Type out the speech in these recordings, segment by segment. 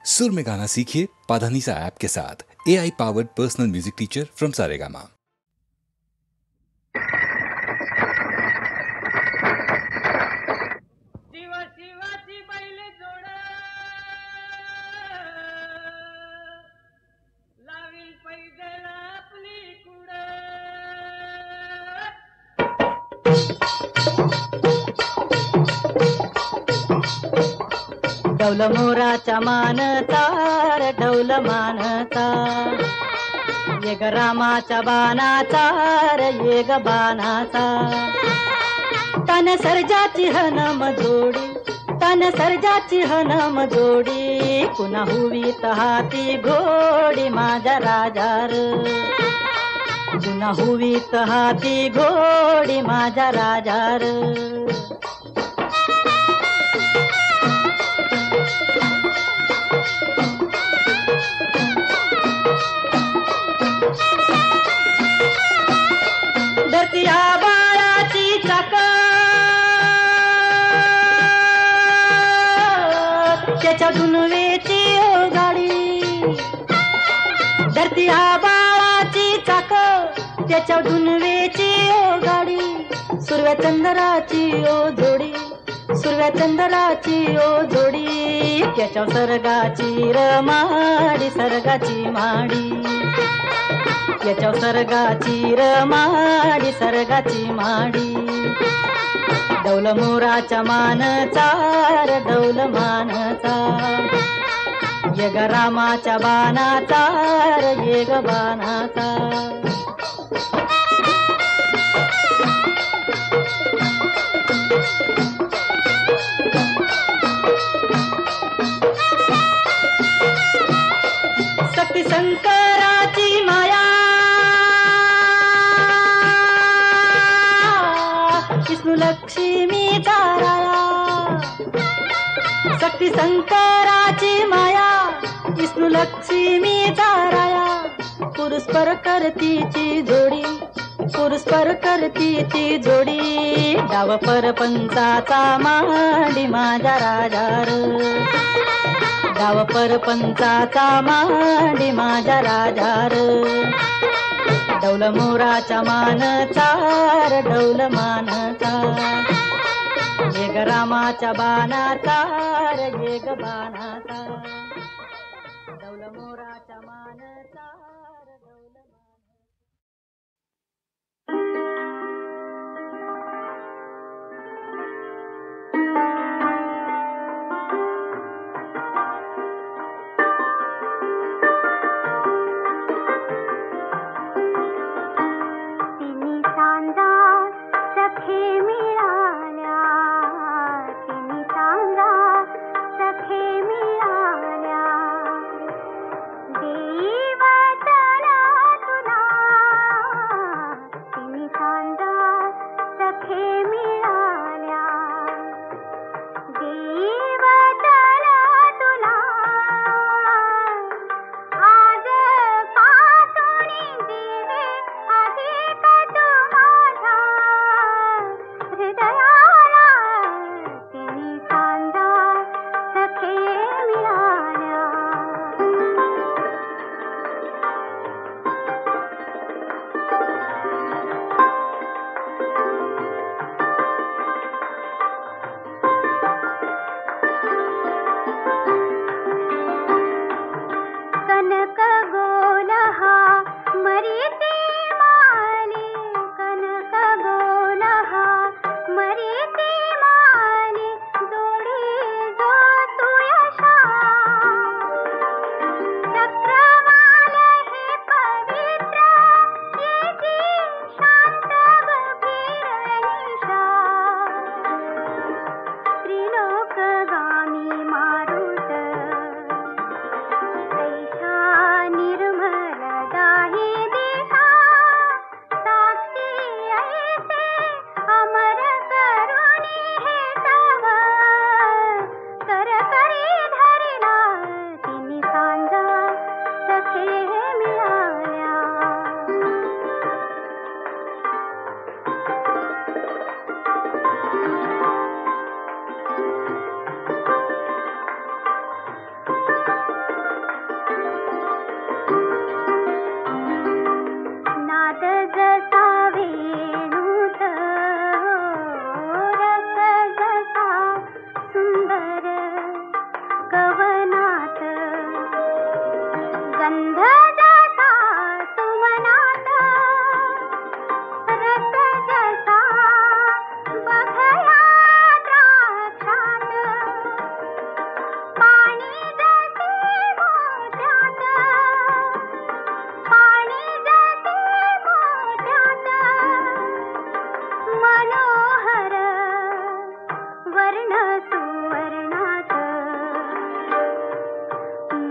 सुर में गाना सीखिए पाधानीसा ऐप के साथ। AI powered personal music teacher from Saregama. डौल मोराचा मानता रे डौल मानता, ये ग रामाच्या बाणाचा रे ये ग बाणाचा, तन सर्जाची हनम जोडी, तन सर्जाची हनम जोडी, पुन्हा हुवीत हाती घोडी माझ्या राजार, पुन्हा हुवीत हाती घोडी माझ्या राजार. धरतीया बाळाची चाक, त्याच्या दुनवेची ओ गाडी, धरतीया बाळाची चाक, त्याच्या दुनवेची ओ गाडी, सुरव्या चंद्राची ओ जोडी, सुरव्या चंद्राची ओ जोडी, त्याच्या सर्गाची रमाडी, सर्गाची माडी, त्याच्या सर्गाची रमाडी, सर्गाची माडी. डौल मोराच्या मानचा रे डौल मानचा, ये ग रामाच्या बाणाचा रे ये ग बाणाचा. शक्ती शंकराची माया, विष्णू लक्ष्मीचा राया, शक्ती शंकराची माया, विष्णू लक्ष्मीचा राया, पुरुषपर करतीची जोडी, पुरुषपर करतीची जोडी, डाव परपंचाचा मांडी माझ्या राजार, डाव परपंचाचा मांडी माझ्या राजार. डौल मोराच्या मानचा रे डौल मानचा, ये ग रामाच्या बाणाचा रे ये ग बाणाचा, डौल मोराच्या मानचा रे डौल मानचा. सखे मिळाल्या गंध जसा सुमनात, रस जसा बघया द्राक्षात, पाणी जसे मोत्यात, पाणी जसे मोत्यात, मनोहर वर्ण सुवर्णात,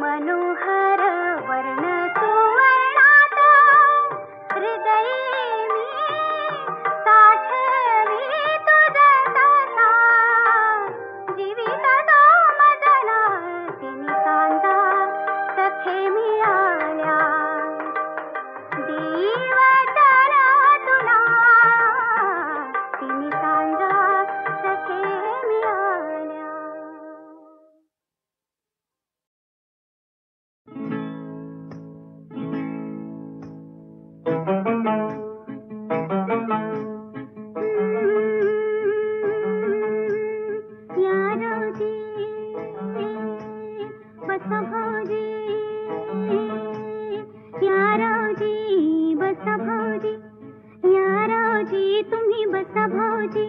मनोहर वर्ण सुवर्णात, हृदयी मी साठवी तुझ तसा, जीवित तो मदना तिनी कांदा सखे मिळाल्या, देई वचन तुला तिनी कांदा सखे मिळाल्या. या रोजी बस भाऊजी, या रोजी बस भाऊजी, या रोजी तुम्ही बसा भाऊजी,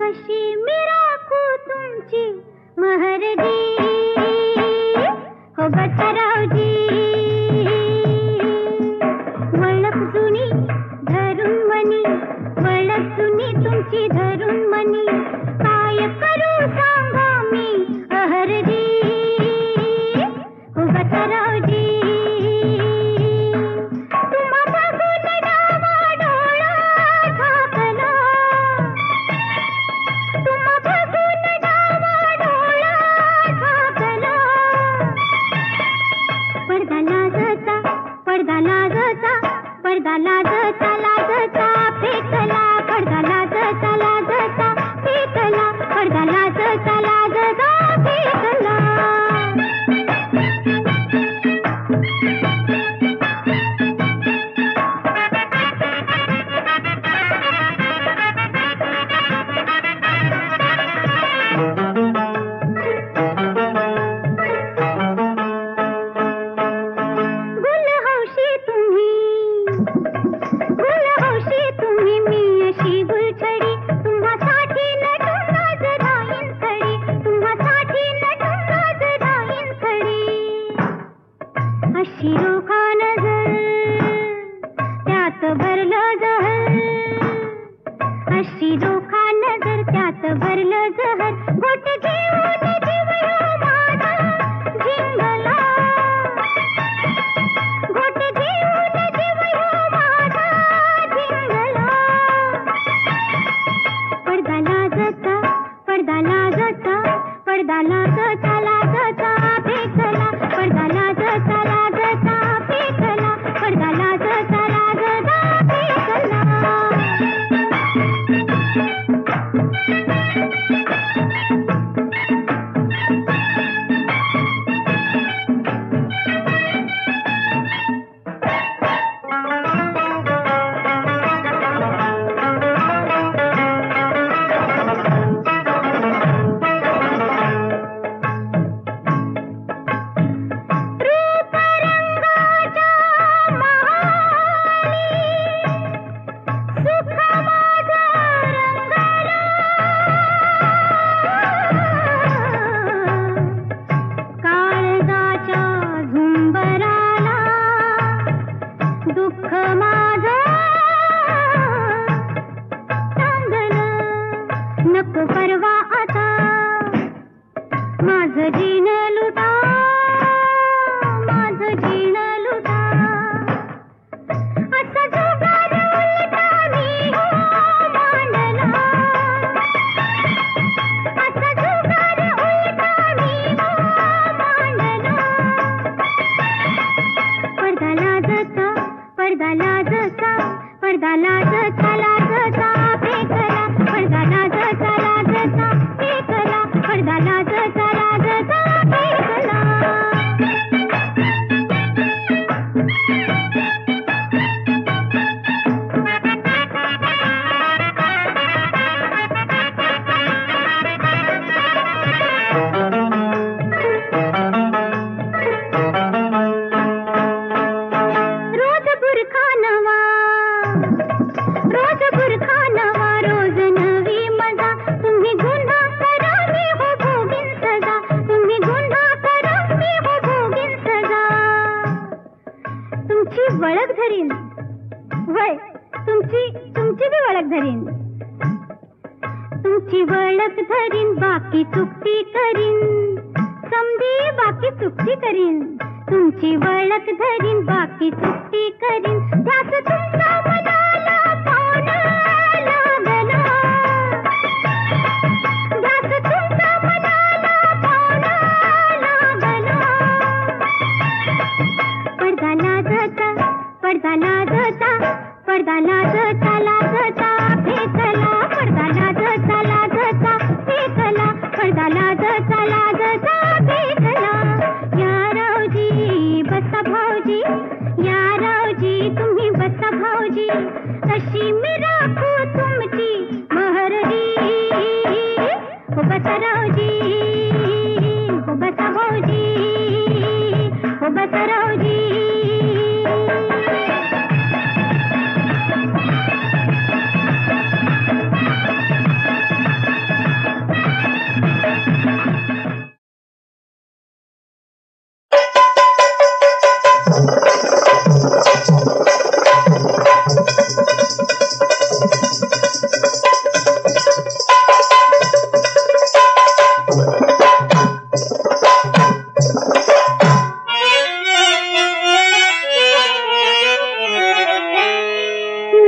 कशी मी राखू तुमची महरजी, हो बसा रावजी. वळख जुनी धरून मनी, वळख जुनी तुमची धरून मनी, काय करू सांगा मी अहरजी, हो बसा रावजी. तुम्हा बघून डावा डोळा झाकला, तुम्हा बघून डावा डोळा झाकला, पडदा लाजता, पडदा लाजता, पडदा लाजता, लाजता फेकला, पडदा लाजता, लाजता फेकला, पडदा लाजता, लाजता फेकला. गुलहौशी तुम्ही, गुल वळख धरीन. वय तुमची बी वळख धरीन. तुमची वळख धरीन, बाकी चुकती करीन. समधी बाकी चुकती करीन. तुमची वळख धरीन, बाकी चुकती करीन. ध्यास तुमचा मनाला पाहून लागला. ध्यास तुमचा मनाला पाहून लागला. पडदा लाजता, पडदा लाजता, पडदा लाजता लाजता फेकला. पडदा लाजता लाजता फेकला. पडदा लाजता लाजता फेकला. या रावजी बसा भाऊजी, या रावजी तुम्ही बसा भाऊजी. अशी मी राखू तुमची महरजी. हो बसा रावजी, हो बसा भाऊजी, हो बसा रावजी.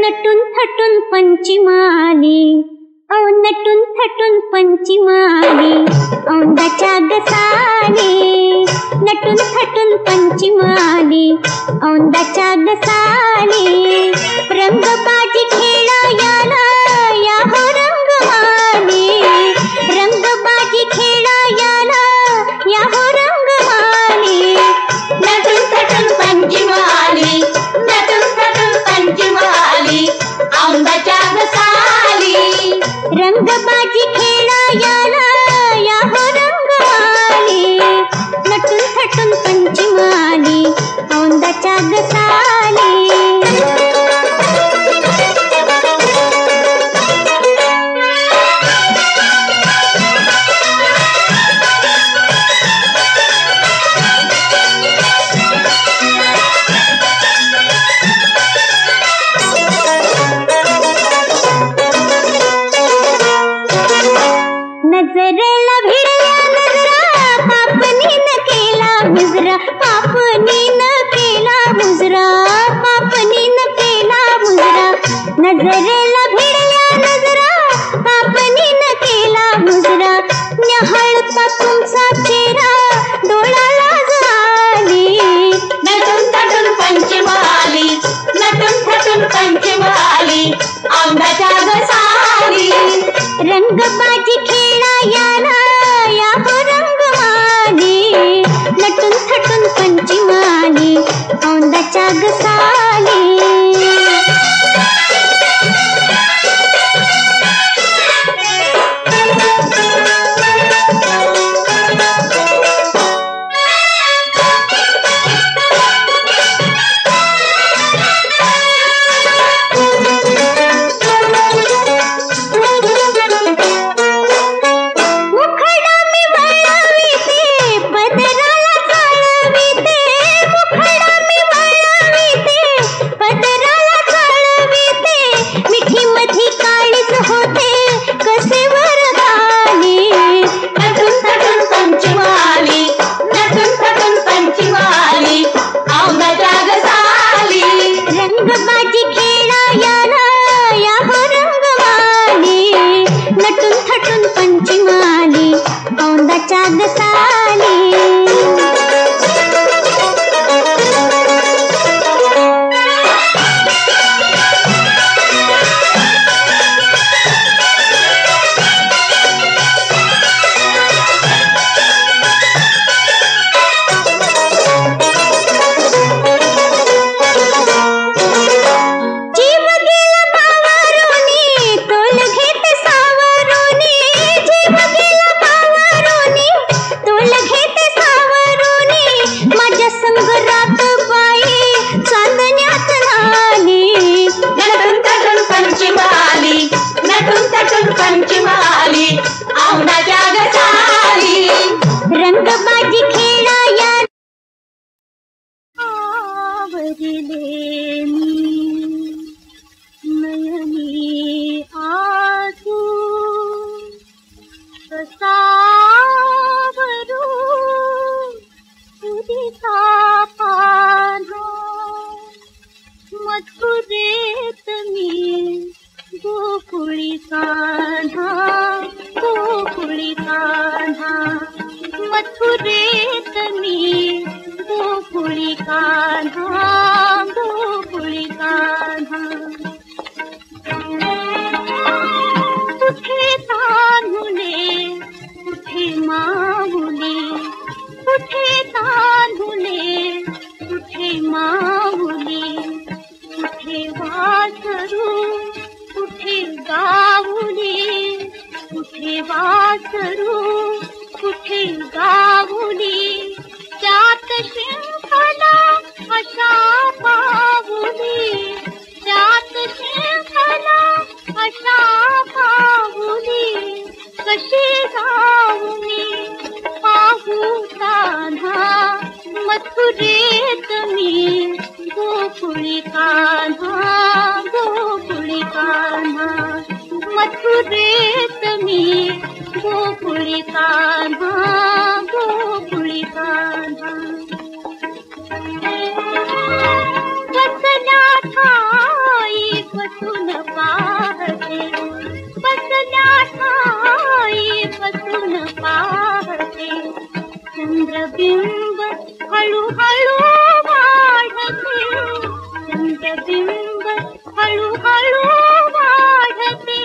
नटून थटून पंचिमाली, औ नटून थटून पंचिमाली. औंदाच्या गसाली, नटून थटून पंचिमाली. औंदाच्या गसाली. रंगबाजी खेळायला या हो रंगमाली. रंगबाजी खेळायला या हो रंगमाली. नटून थटून पंचिमाली, नटून थटून पंचिमाली. औंदाच्या गसाली. रंगबाजी खेळायला या हो रंगमाली. नटून थटून पंचिमाली. औंदाच्या गसाली. नजरेला भिडल्या नजरा, पापनी न केला मुजरा. पापनी न केला मुजरा, पापनी न केला मुजरा. नजरेला भिडल्या नजरा, पापनी न केला मुजरा. न्याहाळता तुमचा चेहरा डोळ्याला झाली. नटून थटून पंचमाली, नटून थटून पंचमाली. औंदाच्या गसाली. रंगबाजी खेळायला या हो रंगमाली. नटून थटून पंचमाली. औंदाच्या गसाली. मुख मथुरीचा पान्हा मथुरेत मी गोकुळी कान्हा गोकुळी कान्हा मथुरेत मी गोकुळी कान्हा गोकुळी कान्हा कुठे तांदुले कुठे माऊली कुठे तांदुले कुठे माऊली कुठे वासरू कुठे गाऊली कुठे वासरू कुठे गाऊली त्यात शिंखला अशा पाऊली त्यात शिंखला अशा पाऊली कशी जाऊ मी पाहू कान्हा मथुरेत मी गोकुळी कान्हा गोकुळी कान्हा मथुरेत मी गोकुळी कान्हा गोकुळी कान्हा बसल्या ठाई बसून पाहते बसल्या ठाई बसून पाहते चंद्रबिंब हळूहळू वाढते चंद्रबिंब हळूहळू वाढते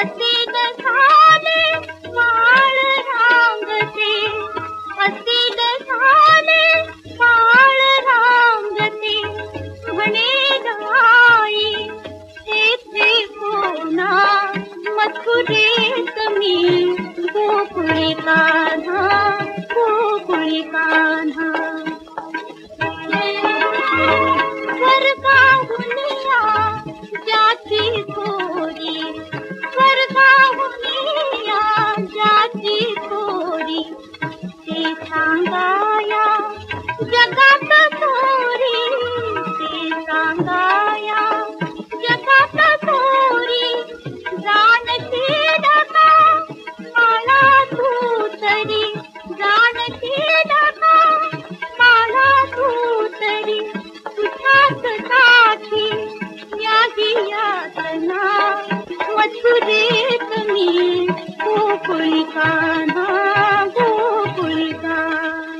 असे झाले माळ रांगते असे झाले माळ रांगते म्हणे गाई तेथे कोणा मथुरेत मी गोकुळी कान्हा गोकुळी कान्हा स्वर्गाहुनिया ज्याची थोरी स्वर्गाहुनिया ज्याची थोरी ते सांगाया जगात थोरी ते सांगाया जगात थोरी जानशील का मला तू तरी जानशील का मला तू तरी तुझ्याच साठी यादी यातना मथुरेत मी गोकुळी कान्हा गोकुळी कान्हा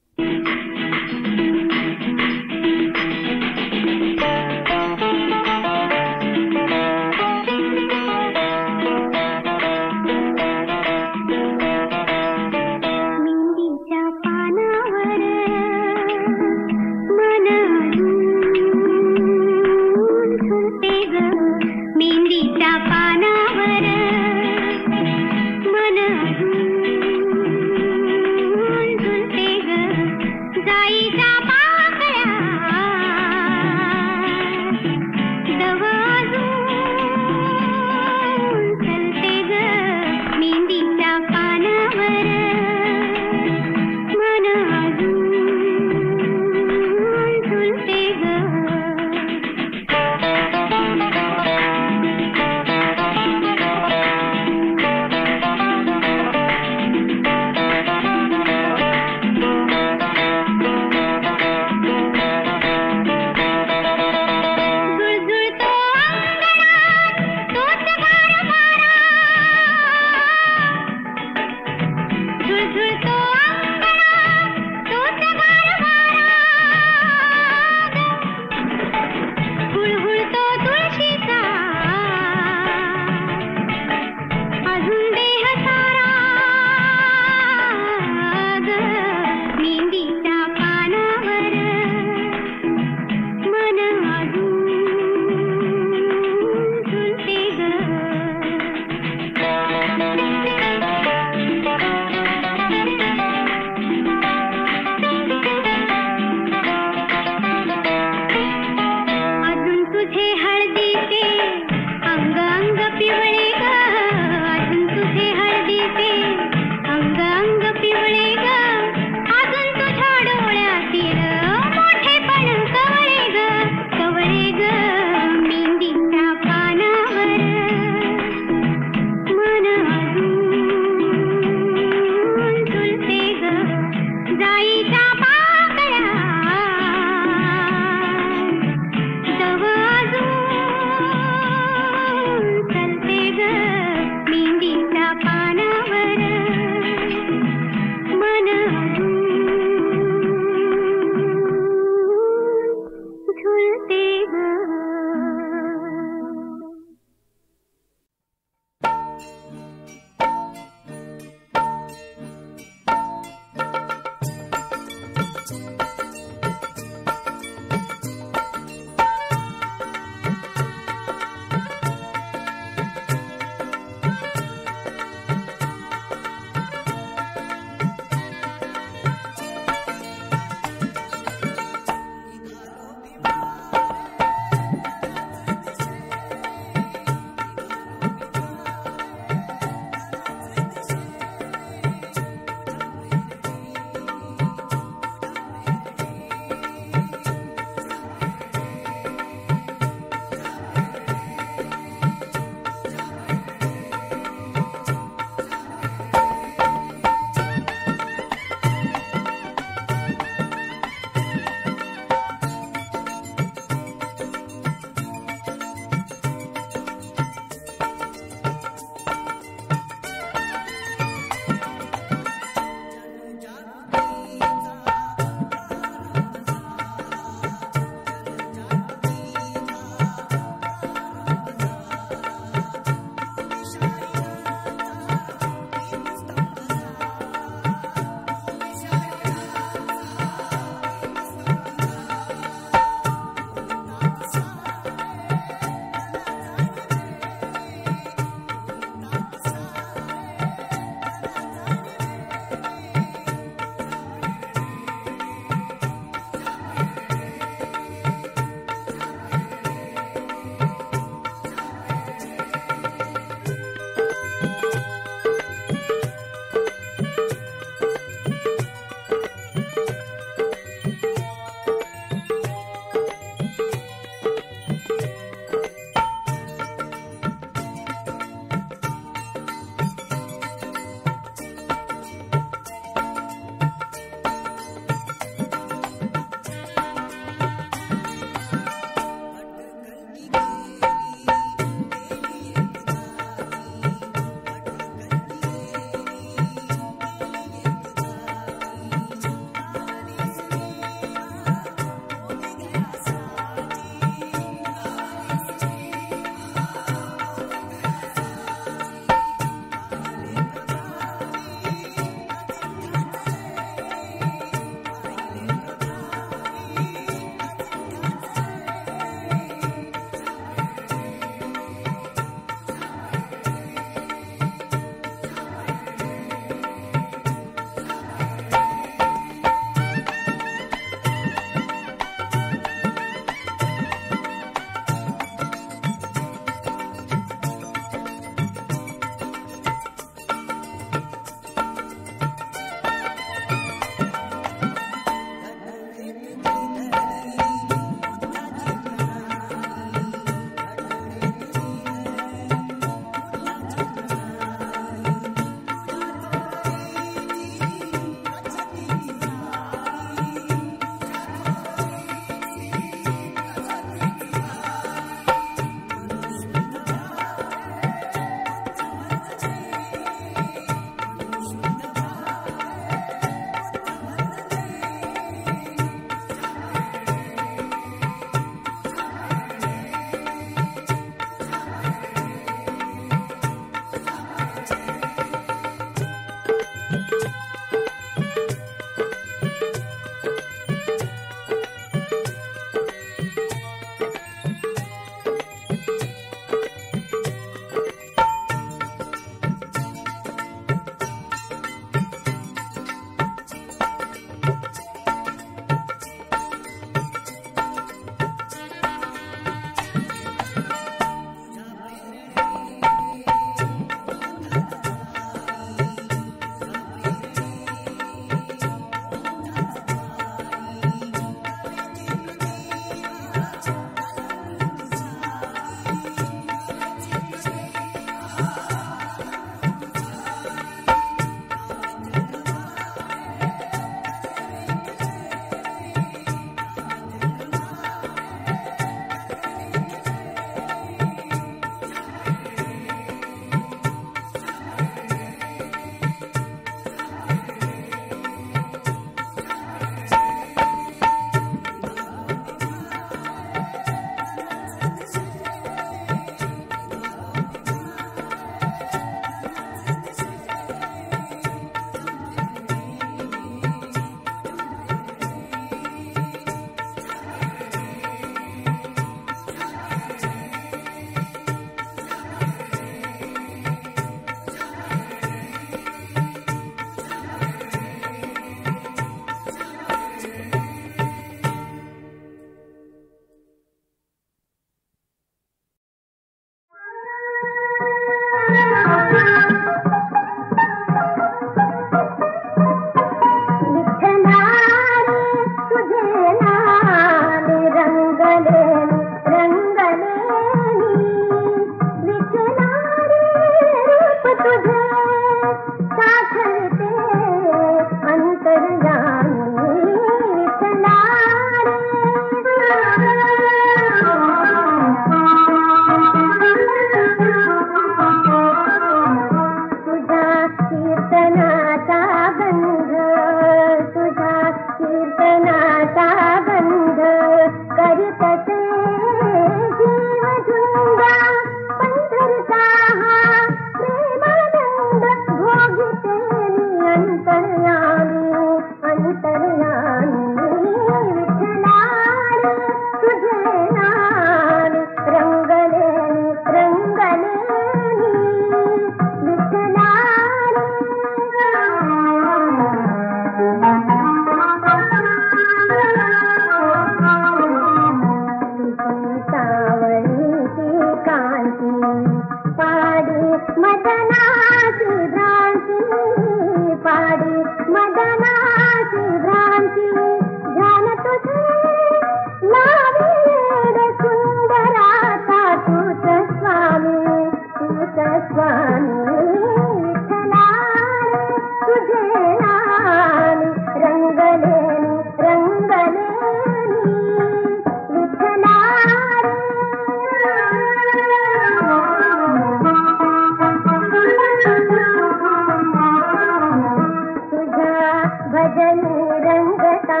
भजनी रंगता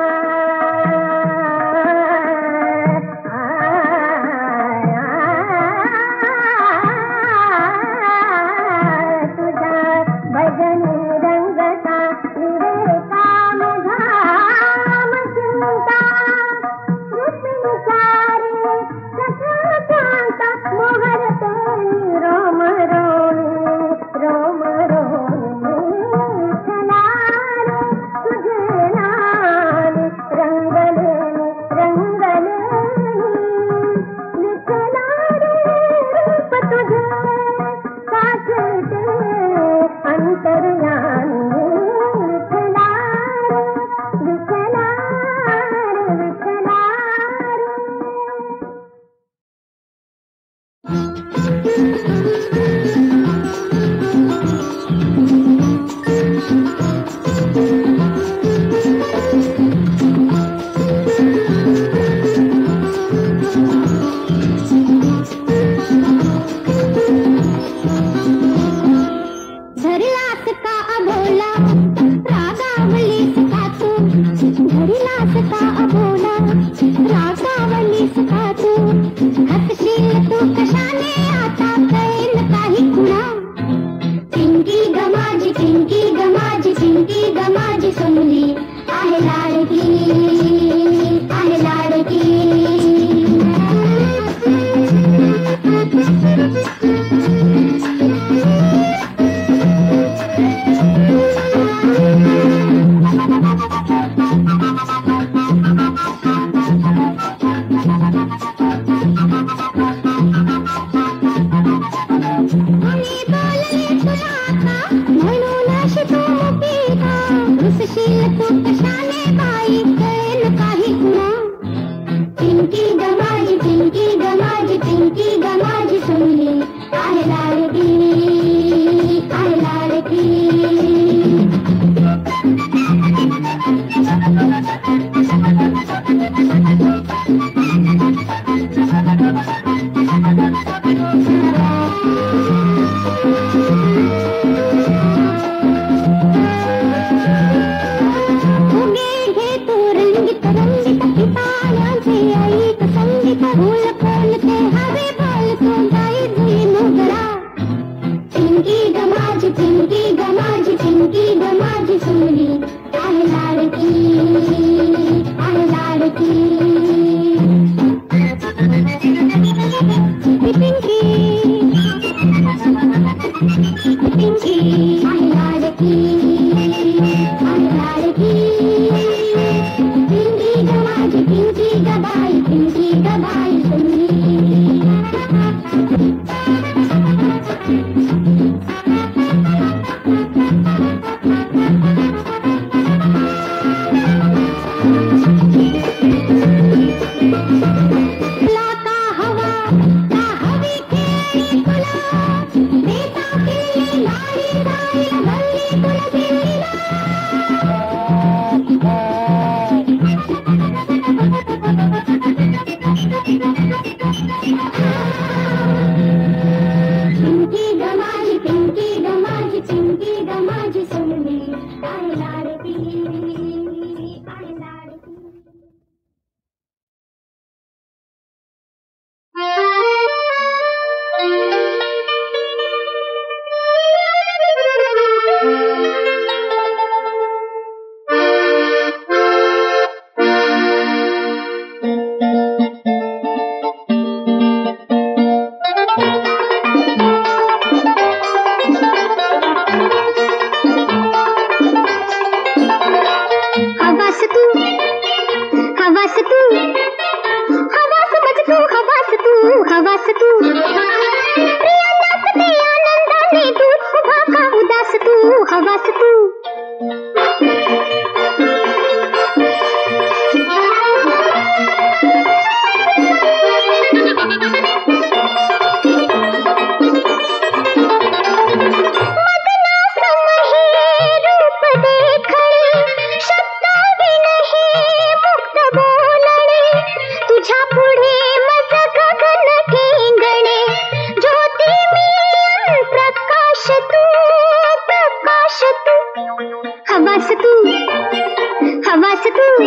हवास तू हवास तू,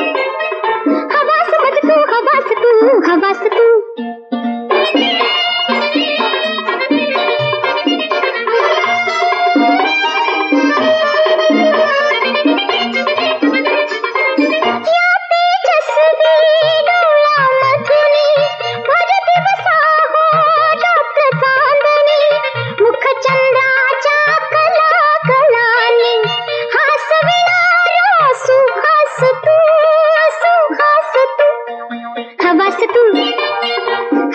हवास मज तू, हवास तू, हवास तू. हवास तू,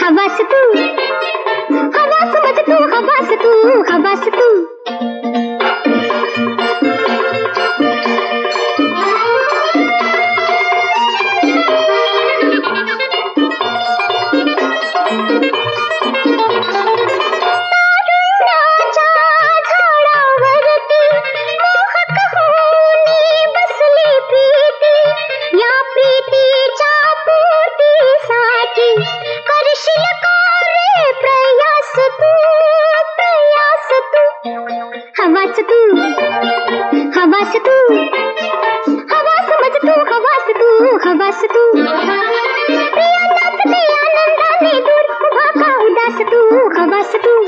हवास तू, हवास मज तू, हवास तू, हवास तू. हवास तू, हवास तू, हवास मज तू, हवास तू, हवास तू. प्रिया नाचते आनंदाने दूर उभा का उदास तू. हवास तू,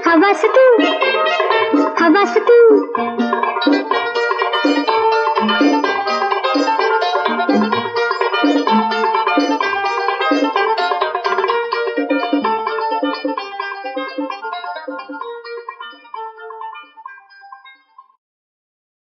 हवास तू, हवास तू.